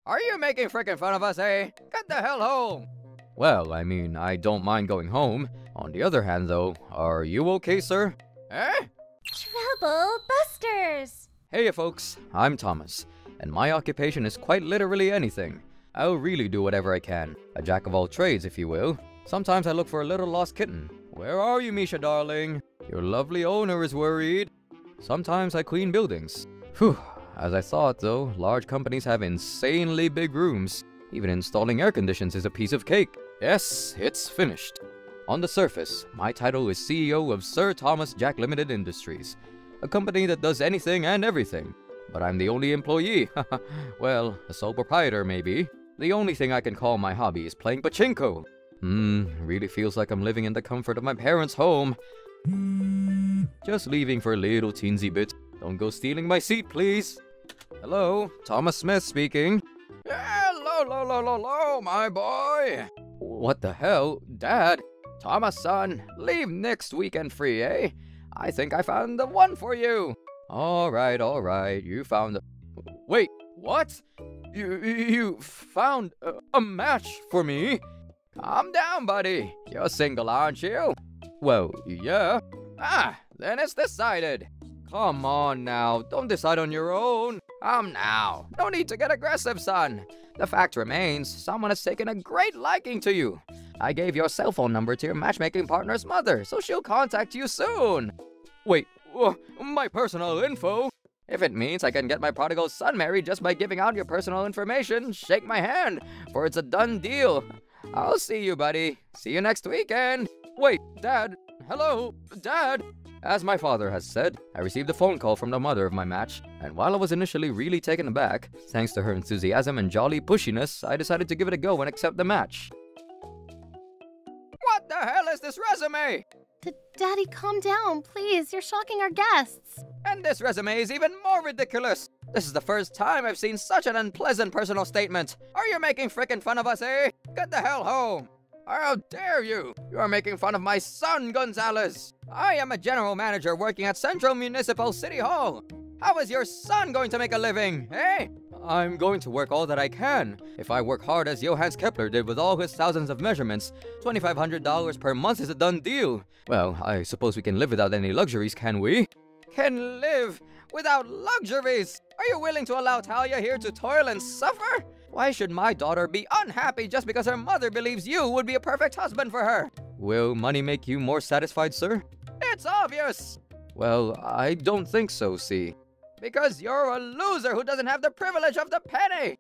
Are you making frickin' fun of us, eh? Get the hell home! Well, I mean, I don't mind going home. On the other hand, though, are you okay, sir? Eh? Trouble Busters! Hey, folks, I'm Thomas, and my occupation is quite literally anything. I'll really do whatever I can. A jack of all trades, if you will. Sometimes I look for a little lost kitten. Where are you, Misha, darling? Your lovely owner is worried. Sometimes I clean buildings. Whew. As I thought, though, large companies have insanely big rooms. Even installing air conditions is a piece of cake. Yes, it's finished. On the surface, my title is CEO of Sir Thomas Jack Limited Industries, a company that does anything and everything. But I'm the only employee. Well, a sole proprietor, maybe. The only thing I can call my hobby is playing pachinko. Really feels like I'm living in the comfort of my parents' home. Just leaving for a little teensy bit. Don't go stealing my seat, please. Hello, Thomas Smith speaking. Hello, my boy. What the hell, Dad? Thomas, son, leave next weekend free, eh? I think I found the one for you. All right, you found the... Wait, what? You found a match for me? Calm down, buddy. You're single, aren't you? Well, yeah. Then it's decided. Come on now, don't decide on your own. Now. No need to get aggressive, son. The fact remains, someone has taken a great liking to you. I gave your cell phone number to your matchmaking partner's mother, so she'll contact you soon. Wait, my personal info? If it means I can get my prodigal son married just by giving out your personal information, shake my hand, for it's a done deal. I'll see you, buddy. See you next weekend. Wait, Dad. Hello, Dad. As my father has said, I received a phone call from the mother of my match, and while I was initially really taken aback, thanks to her enthusiasm and jolly pushiness, I decided to give it a go and accept the match. What the hell is this resume? Daddy, calm down, please. You're shocking our guests. And this resume is even more ridiculous. This is the first time I've seen such an unpleasant personal statement. Are you making frickin' fun of us, eh? Get the hell home. How dare you? You are making fun of my son, Gonzalez. I am a general manager working at Central Municipal City Hall. How is your son going to make a living, eh? I'm going to work all that I can. If I work hard as Johannes Kepler did with all his thousands of measurements, $2,500 per month is a done deal. Well, I suppose we can live without any luxuries, can we? Can live without luxuries? Are you willing to allow Talia here to toil and suffer? Why should my daughter be unhappy just because her mother believes you would be a perfect husband for her? Will money make you more satisfied, sir? It's obvious! Well, I don't think so, see. Because you're a loser who doesn't have the privilege of the penny!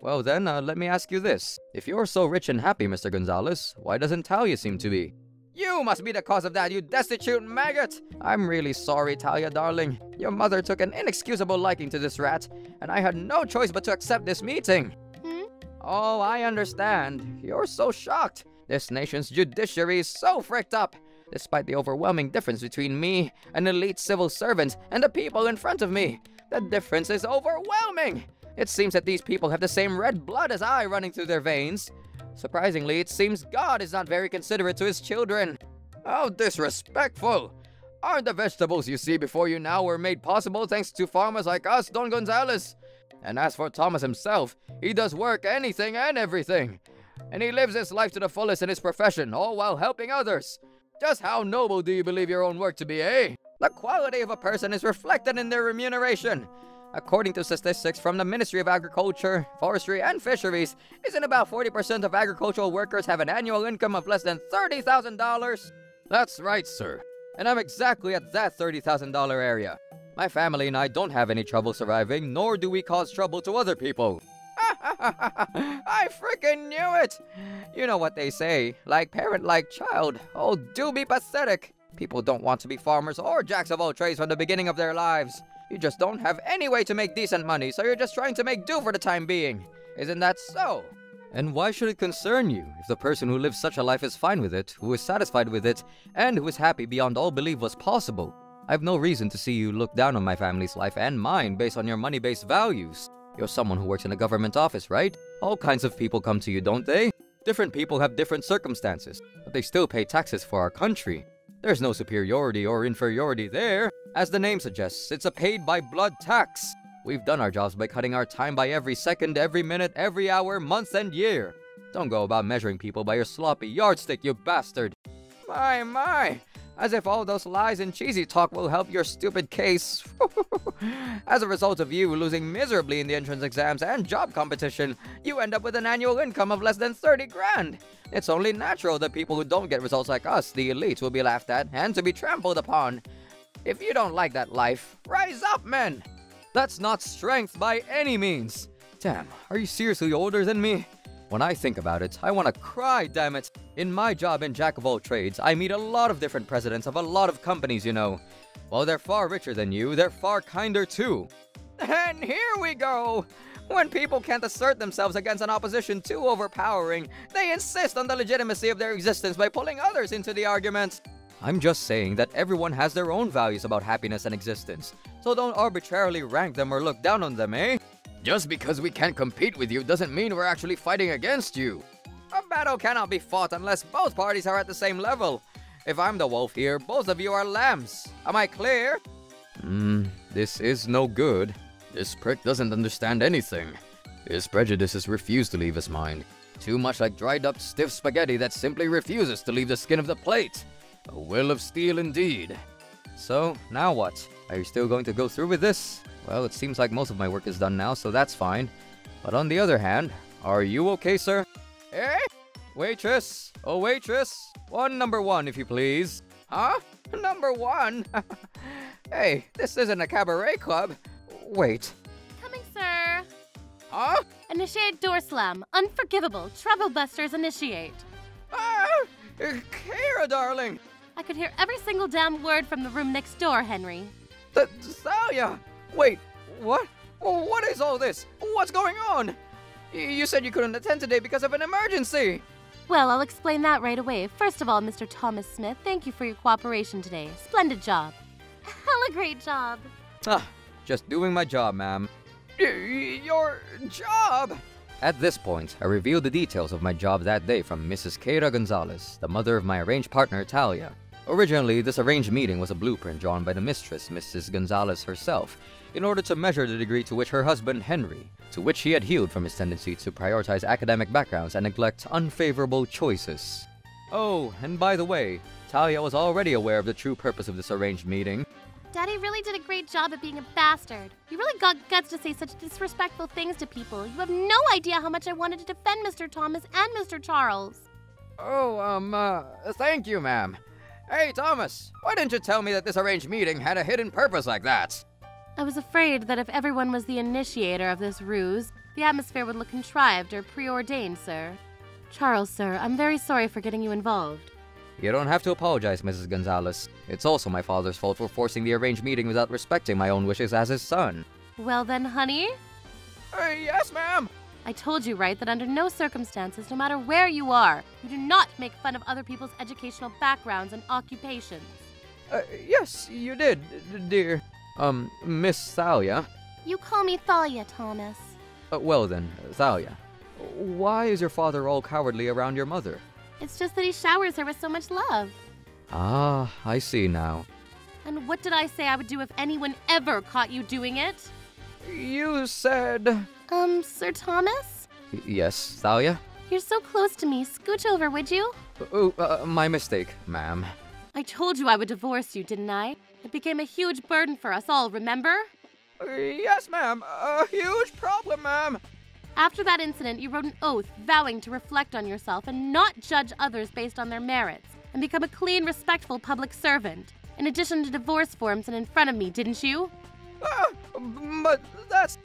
Well then, let me ask you this. If you're so rich and happy, Mr. Gonzalez, why doesn't Talia seem to be? You must be the cause of that, you destitute maggot! I'm really sorry, Talia, darling. Your mother took an inexcusable liking to this rat, and I had no choice but to accept this meeting. Oh, I understand. You're so shocked. This nation's judiciary is so fricked up. Despite the overwhelming difference between me, an elite civil servant, and the people in front of me, the difference is overwhelming. It seems that these people have the same red blood as I running through their veins. Surprisingly, it seems God is not very considerate to his children. How disrespectful! Aren't the vegetables you see before you now were made possible thanks to farmers like us, Don Gonzalez? And as for Thomas himself, he does work anything and everything. And he lives his life to the fullest in his profession, all while helping others. Just how noble do you believe your own work to be, eh? The quality of a person is reflected in their remuneration. According to statistics from the Ministry of Agriculture, Forestry, and Fisheries, isn't about 40% of agricultural workers have an annual income of less than $30,000? That's right, sir. And I'm exactly at that $30,000 area. My family and I don't have any trouble surviving, nor do we cause trouble to other people. I frickin' knew it! You know what they say, like parent, like child. Oh, do be pathetic. People don't want to be farmers or jacks of all trades from the beginning of their lives. You just don't have any way to make decent money, so you're just trying to make do for the time being. Isn't that so? And why should it concern you if the person who lives such a life is fine with it, who is satisfied with it, and who is happy beyond all belief was possible? I've no reason to see you look down on my family's life and mine based on your money-based values. You're someone who works in a government office, right? All kinds of people come to you, don't they? Different people have different circumstances, but they still pay taxes for our country. There's no superiority or inferiority there. As the name suggests, it's a paid-by-blood tax. We've done our jobs by cutting our time by every second, every minute, every hour, month, and year. Don't go about measuring people by your sloppy yardstick, you bastard. My. As if all those lies and cheesy talk will help your stupid case. As a result of you losing miserably in the entrance exams and job competition, you end up with an annual income of less than 30 grand. It's only natural that people who don't get results like us, the elites, will be laughed at and to be trampled upon. If you don't like that life, rise up, men! That's not strength by any means. Damn, are you seriously older than me? When I think about it, I want to cry, damn it. In my job in Jack of all trades, I meet a lot of different presidents of a lot of companies, you know. While they're far richer than you, they're far kinder too. And here we go! When people can't assert themselves against an opposition too overpowering, they insist on the legitimacy of their existence by pulling others into the argument. I'm just saying that everyone has their own values about happiness and existence, so don't arbitrarily rank them or look down on them, eh? Just because we can't compete with you doesn't mean we're actually fighting against you. A battle cannot be fought unless both parties are at the same level. If I'm the wolf here, both of you are lambs. Am I clear? This is no good. This prick doesn't understand anything. His prejudices refuse to leave his mind. Too much like dried up stiff spaghetti that simply refuses to leave the skin of the plate. A will of steel indeed. So, now what? Are you still going to go through with this? Well, it seems like most of my work is done now, so that's fine. But on the other hand, are you okay, sir? Eh? Waitress! Oh, waitress! Number one, if you please. Huh? Number one? Hey, this isn't a cabaret club. Wait. Coming, sir. Huh? Initiate door slam. Unforgivable. Trouble busters initiate. Ah! Kira, darling! I could hear every single damn word from the room next door, Henry. Thalia! Wait, what? What is all this? What's going on? You said you couldn't attend today because of an emergency! Well, I'll explain that right away. First of all, Mr. Thomas Smith, thank you for your cooperation today. Splendid job. Hella great job. Just doing my job, ma'am. Your job? At this point, I revealed the details of my job that day from Mrs. Keira Gonzalez, the mother of my arranged partner, Talia. Originally, this arranged meeting was a blueprint drawn by the mistress, Mrs. Gonzalez herself, in order to measure the degree to which her husband, Henry, to which he had healed from his tendency to prioritize academic backgrounds and neglect unfavorable choices. Oh, and by the way, Talia was already aware of the true purpose of this arranged meeting. Daddy really did a great job at being a bastard. You really got guts to say such disrespectful things to people. You have no idea how much I wanted to defend Mr. Thomas and Mr. Charles. Oh, thank you, ma'am. Hey, Thomas, why didn't you tell me that this arranged meeting had a hidden purpose like that? I was afraid that if everyone was the initiator of this ruse, the atmosphere would look contrived or preordained, sir. Charles, sir, I'm very sorry for getting you involved. You don't have to apologize, Mrs. Gonzalez. It's also my father's fault for forcing the arranged meeting without respecting my own wishes as his son. Well then, honey? Yes, ma'am! I told you, right, that under no circumstances, no matter where you are, you do not make fun of other people's educational backgrounds and occupations. Yes, you did, dear. Miss Thalia. You call me Thalia, Thomas. Well then, Thalia. Why is your father all cowardly around your mother? It's just that he showers her with so much love. Ah, I see now. And what did I say I would do if anyone ever caught you doing it? You said... Sir Thomas? Yes, Thalia? You're so close to me. Scooch over, would you? My mistake, ma'am. I told you I would divorce you, didn't I? It became a huge burden for us all, remember? Yes, ma'am. A huge problem, ma'am. After that incident, you wrote an oath vowing to reflect on yourself and not judge others based on their merits, and become a clean, respectful public servant. In addition to divorce forms and in front of me, didn't you? But that's...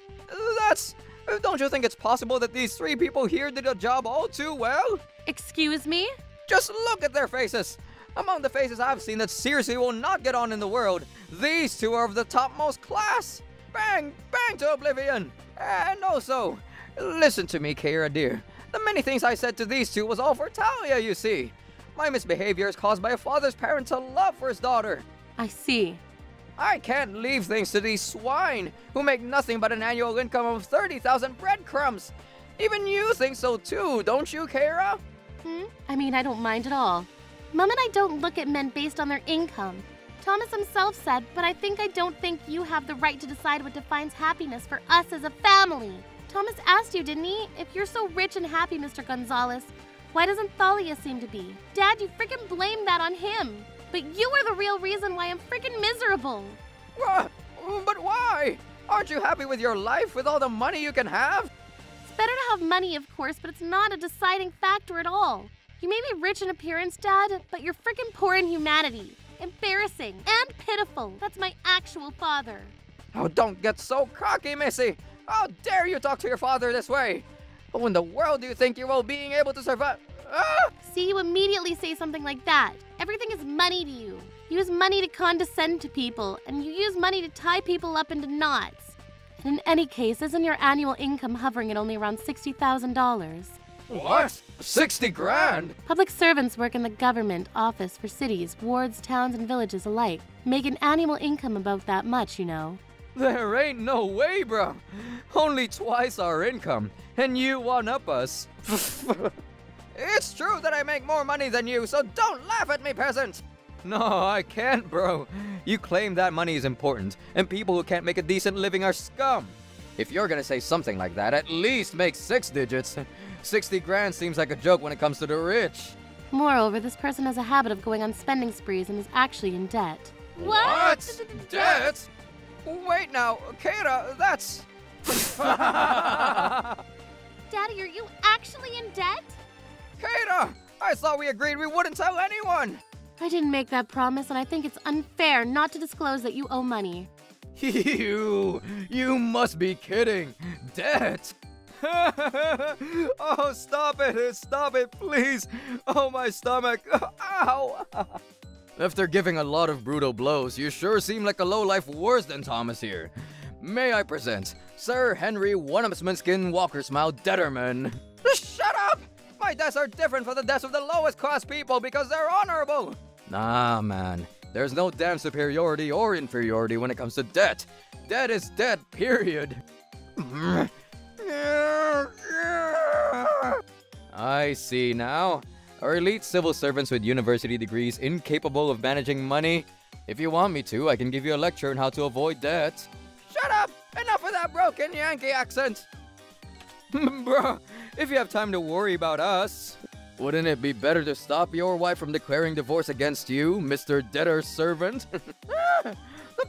Don't you think it's possible that these three people here did a job all too well? Excuse me? Just look at their faces. Among the faces I've seen that seriously will not get on in the world, these two are of the topmost class. Bang, bang to oblivion. And also, listen to me, Keira dear. The many things I said to these two was all for Talia, you see. My misbehavior is caused by a father's parental love for his daughter. I see. I can't leave things to these swine who make nothing but an annual income of 30,000 breadcrumbs. Even you think so too, don't you, Keira? I mean, I don't mind at all. Mom and I don't look at men based on their income. Thomas himself said, but I don't think you have the right to decide what defines happiness for us as a family. Thomas asked you, didn't he? If you're so rich and happy, Mr. Gonzalez, why doesn't Thalia seem to be? Dad, you freaking blame that on him. But you are the real reason why I'm freaking miserable. What? But why? Aren't you happy with your life, with all the money you can have? It's better to have money, of course, but it's not a deciding factor at all. You may be rich in appearance, Dad, but you're freaking poor in humanity. Embarrassing and pitiful. That's my actual father. Oh, don't get so cocky, Missy. How dare you talk to your father this way? Who in the world do you think you will being able to survive? Ah! See, you immediately say something like that. Everything is money to you. You use money to condescend to people, and you use money to tie people up into knots. And in any case, isn't your annual income hovering at only around $60,000? What? 60 grand? Public servants work in the government office for cities, wards, towns, and villages alike. Make an annual income about that much, you know. There ain't no way, bro. Only twice our income, and you one-up us. It's true that I make more money than you, so don't laugh at me, peasant. No, I can't, bro. You claim that money is important, and people who can't make a decent living are scum. If you're gonna say something like that, at least make 6 digits. 60 grand seems like a joke when it comes to the rich. Moreover, this person has a habit of going on spending sprees and is actually in debt. What? Debt? Wait now, Keira, that's... Daddy, are you actually in debt? Keira, I thought we agreed we wouldn't tell anyone. I didn't make that promise, and I think it's unfair not to disclose that you owe money. You must be kidding. Debt? Oh, stop it, please. Oh, my stomach. Ow. After giving a lot of brutal blows, you sure seem like a lowlife worse than Thomas here. May I present Sir Henry One-Upsminskin Walker-Smile Detterman. Shut up! My debts are different from the debts of the lowest class people because they're honorable. Nah, man. There's no damn superiority or inferiority when it comes to debt. Debt is debt, period. I see now. Are elite civil servants with university degrees incapable of managing money? If you want me to, I can give you a lecture on how to avoid debt. Shut up! Enough of that broken Yankee accent! Bruh, if you have time to worry about us, wouldn't it be better to stop your wife from declaring divorce against you, Mr. Debtor's servant? The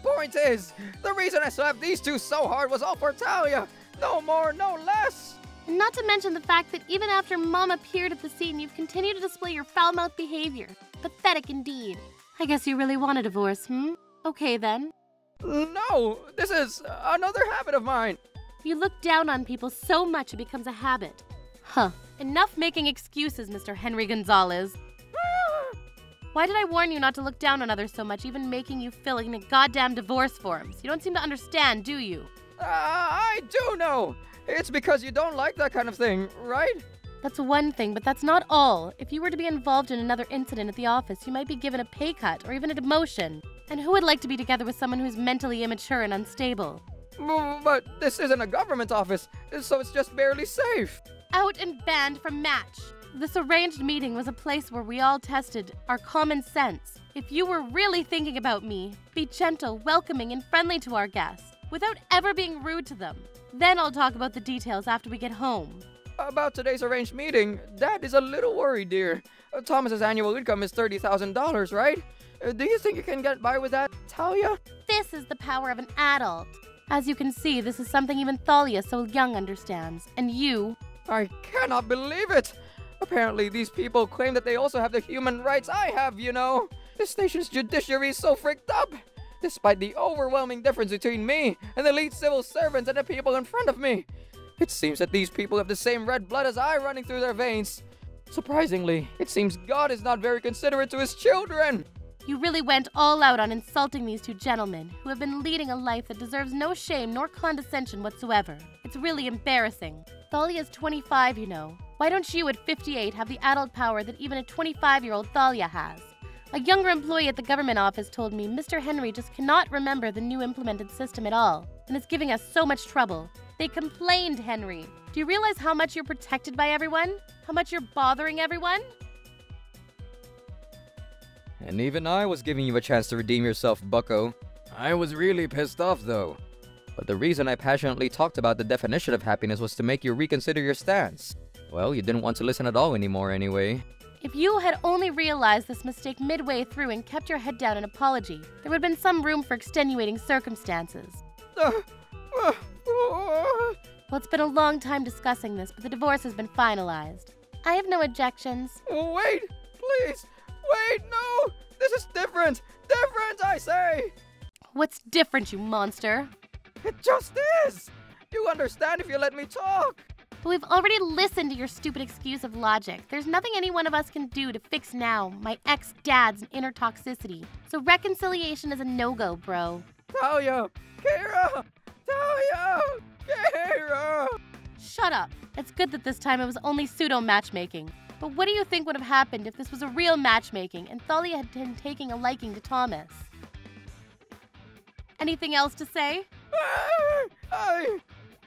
point is, the reason I slapped these two so hard was all for Thalia. No more, no less. And not to mention the fact that even after Mom appeared at the scene, you've continued to display your foul-mouthed behavior. Pathetic indeed. I guess you really want a divorce, Okay then. No, this is another habit of mine. You look down on people so much it becomes a habit. Huh. Enough making excuses, Mr. Henry Gonzalez. Why did I warn you not to look down on others so much, even making you fill in a goddamn divorce forms? You don't seem to understand, do you? I do know. It's because you don't like that kind of thing, right? That's one thing, but that's not all. If you were to be involved in another incident at the office, you might be given a pay cut or even a demotion. And who would like to be together with someone who's mentally immature and unstable? But this isn't a government office, so it's just barely safe. Out and banned from Match. This arranged meeting was a place where we all tested our common sense. If you were really thinking about me, be gentle, welcoming, and friendly to our guests, without ever being rude to them. Then I'll talk about the details after we get home. About today's arranged meeting, Dad is a little worried, dear. Thomas's annual income is $30,000, right? Do you think you can get by with that, Thalia? This is the power of an adult. As you can see, this is something even Thalia, so young, understands. And you... I cannot believe it! Apparently, these people claim that they also have the human rights I have, you know. This nation's judiciary is so freaked up. Despite the overwhelming difference between me and the elite civil servants and the people in front of me. It seems that these people have the same red blood as I running through their veins. Surprisingly, it seems God is not very considerate to his children. You really went all out on insulting these two gentlemen, who have been leading a life that deserves no shame nor condescension whatsoever. It's really embarrassing. Thalia's 25, you know. Why don't you, at 58, have the adult power that even a 25-year-old Thalia has? A younger employee at the government office told me Mr. Henry just cannot remember the new implemented system at all, and it's giving us so much trouble. They complained, Henry. Do you realize how much you're protected by everyone? How much you're bothering everyone? And even I was giving you a chance to redeem yourself, bucko. I was really pissed off, though. But the reason I passionately talked about the definition of happiness was to make you reconsider your stance. Well, you didn't want to listen at all anymore anyway. If you had only realized this mistake midway through and kept your head down in apology, there would have been some room for extenuating circumstances. Well, it's been a long time discussing this, but the divorce has been finalized. I have no objections. Wait, please. Wait, no. This is different. Different, I say. What's different, you monster? It just is. You understand if you let me talk. But we've already listened to your stupid excuse of logic. There's nothing any one of us can do to fix now my ex-dad's inner toxicity. So reconciliation is a no-go, bro. Talia! Kira! Talia! Kira! Shut up. It's good that this time it was only pseudo-matchmaking. But what do you think would have happened if this was a real matchmaking and Thalia had been taking a liking to Thomas? Anything else to say?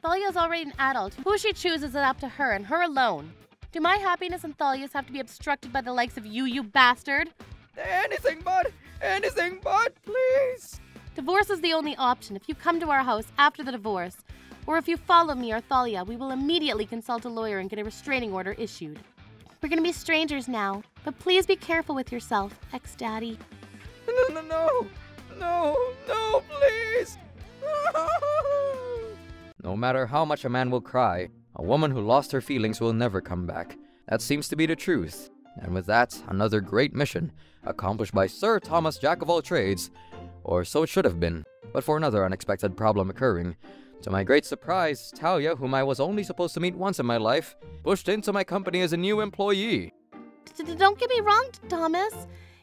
Thalia's already an adult. Who she chooses is up to her and her alone. Do my happiness and Thalia's have to be obstructed by the likes of you, you bastard? Anything but, please. Divorce is the only option. If you come to our house after the divorce, or if you follow me or Thalia, we will immediately consult a lawyer and get a restraining order issued. We're gonna be strangers now, but please be careful with yourself, ex-daddy. No, please. No matter how much a man will cry, a woman who lost her feelings will never come back. That seems to be the truth. And with that, another great mission, accomplished by Sir Thomas Jack-of-all-trades, or so it should have been, but for another unexpected problem occurring. To my great surprise, Talia, whom I was only supposed to meet once in my life, pushed into my company as a new employee. Don't get me wrong, Thomas.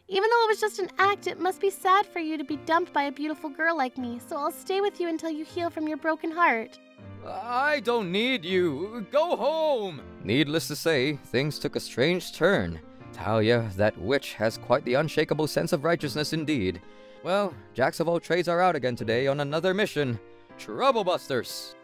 Even though it was just an act, it must be sad for you to be dumped by a beautiful girl like me, so I'll stay with you until you heal from your broken heart. I don't need you. Go home. Needless to say, things took a strange turn. Talia, that witch, has quite the unshakable sense of righteousness indeed. Well, Jacks of all trades are out again today on another mission. Troublebusters!